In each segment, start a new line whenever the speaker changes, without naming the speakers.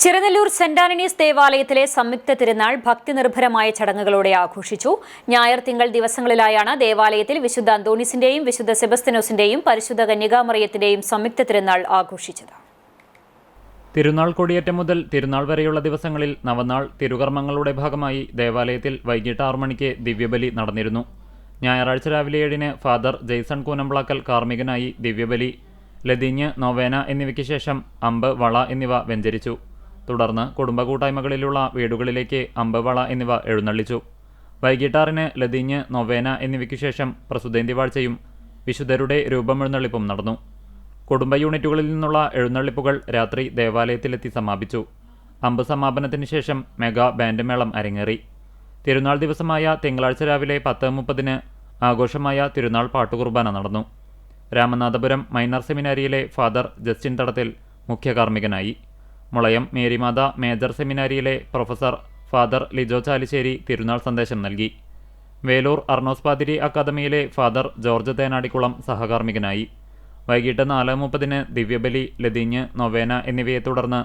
Chiranellur saint Antony's ദേവാലയത്തിലെ സംയുക്ത തിരുനാൾ ഭക്തിനിർഭരമായ ചടങ്ങുകളോടെ ആഘോഷിച്ചു. ഞായർ തിങ്കൾ ദിവസങ്ങളിലായാണ് ദേവാലയത്തിൽ വിശുദ്ധ അന്തോണീസിന്റെയും വിശുദ്ധ സെബസ്ത്യനോസിന്റെയും പരിശുദ്ധ കന്യകാമറിയത്തിന്റെയും സംയുക്ത തിരുനാൾ ആഘോഷിച്ചത്.
തിരുനാൾ കൊടിയേറ്റം മുതൽ തിരുനാൾ വരെയുള്ള ദിവസങ്ങളിൽ നവനാൾ തിരുകർമ്മങ്ങളുടെ ഭാഗമായി ദേവാലയത്തിൽ വൈകിട്ട് 6 മണിക്ക് ദിവ്യബലി നടന്നിരുന്നു. ഞായറാഴ്ച രാവിലെ 7-ന് ഫാദർ ജെയ്സൺ കൂനമ്പ്ളാക്കൽ കാർമ്മികനായി ദിവ്യബലി, ലതീഞ്ഞ്, നൊവേന എന്നിവയ്ക്ക് ശേഷം അമ്പ്, വള എന്നിവ വെഞ്ചരിച്ചു. തുടർന്ന് കുടുംബ കൂട്ടായ്മകളിലുള്ള വീടുകളിലേക്ക് അമ്പ്, വള എന്നിവ എഴുന്നള്ളിച്ചു. വൈകിട്ട് 6-ന് ലതീഞ്ഞ്, നൊവേന എന്നിവയ്ക്കു ശേഷം പ്രസുതേന്തിവാഴ്ചയും വിശുദ്ധരുടെ രൂപമെഴുന്നള്ളിപ്പും നടന്നു. കുടുംബ യൂണിറ്റുകളിൽ നിന്നുള്ള എഴുന്നള്ളിപ്പുകൾ രാത്രി ദേവാലയത്തിലെത്തി സമാപിച്ചു. അമ്പ് സമാപനത്തിന് ശേഷം മെഗാ ബാൻഡ് മേളം അരങ്ങേറി. തിരുനാൾ ദിവസമായ തിങ്കളാഴ്ച രാവിലെ 10:30-ന് ആഘോഷമായ തിരുനാൾ പാട്ടുകുർബാന നടന്നു. രാമനാഥപുരം മൈനർ സെമിനാരിയിലെ ഫാദർ ജസ്റ്റിൻ തടത്തിൽ മുഖ്യ കാർമ്മികനായി. മുളയം മേരിമാത മേജർ സെമിനാരിയിലെ പ്രൊഫസർ ഫാദർ ലിജോ ചാലിശ്ശേരി തിരുനാൾ സന്ദേശം നൽകി. വേലൂർ അർണോസ് പാതിരി അക്കാദമിയിലെ ഫാദർ ജോർജ് തേനാടിക്കുളം സഹകാർമ്മികനായി. വൈകിട്ട് 4:30-ന് ദിവ്യബലി, ലതീഞ്ഞ്, നൊവേന എന്നിവയെ തുടർന്ന്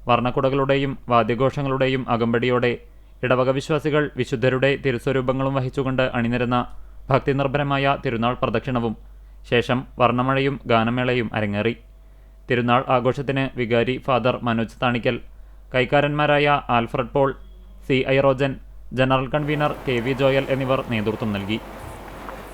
വർണ്ണക്കുടകളുടെയും വാദ്യഘോഷങ്ങളുടെയും അകമ്പടിയോടെ ഇടവക വിശ്വാസികൾ വിശുദ്ധരുടെ തിരുസ്വരൂപങ്ങളും വഹിച്ചുകൊണ്ട് അണിനിരന്ന ഭക്തിനിർഭരമായ തിരുനാൾ പ്രദക്ഷിണവും ശേഷം വർണ്ണമഴയും ഗാനമേളയും അരങ്ങേറി. തിരുനാൾ ആഘോഷത്തിന് വികാരി ഫാദർ മനോജ് താണിക്കൽ, കൈക്കാരന്മാരായ Alfred Paul, CI Rojan, general convener KV Joel എന്നിവർ നേതൃത്വം നൽകി.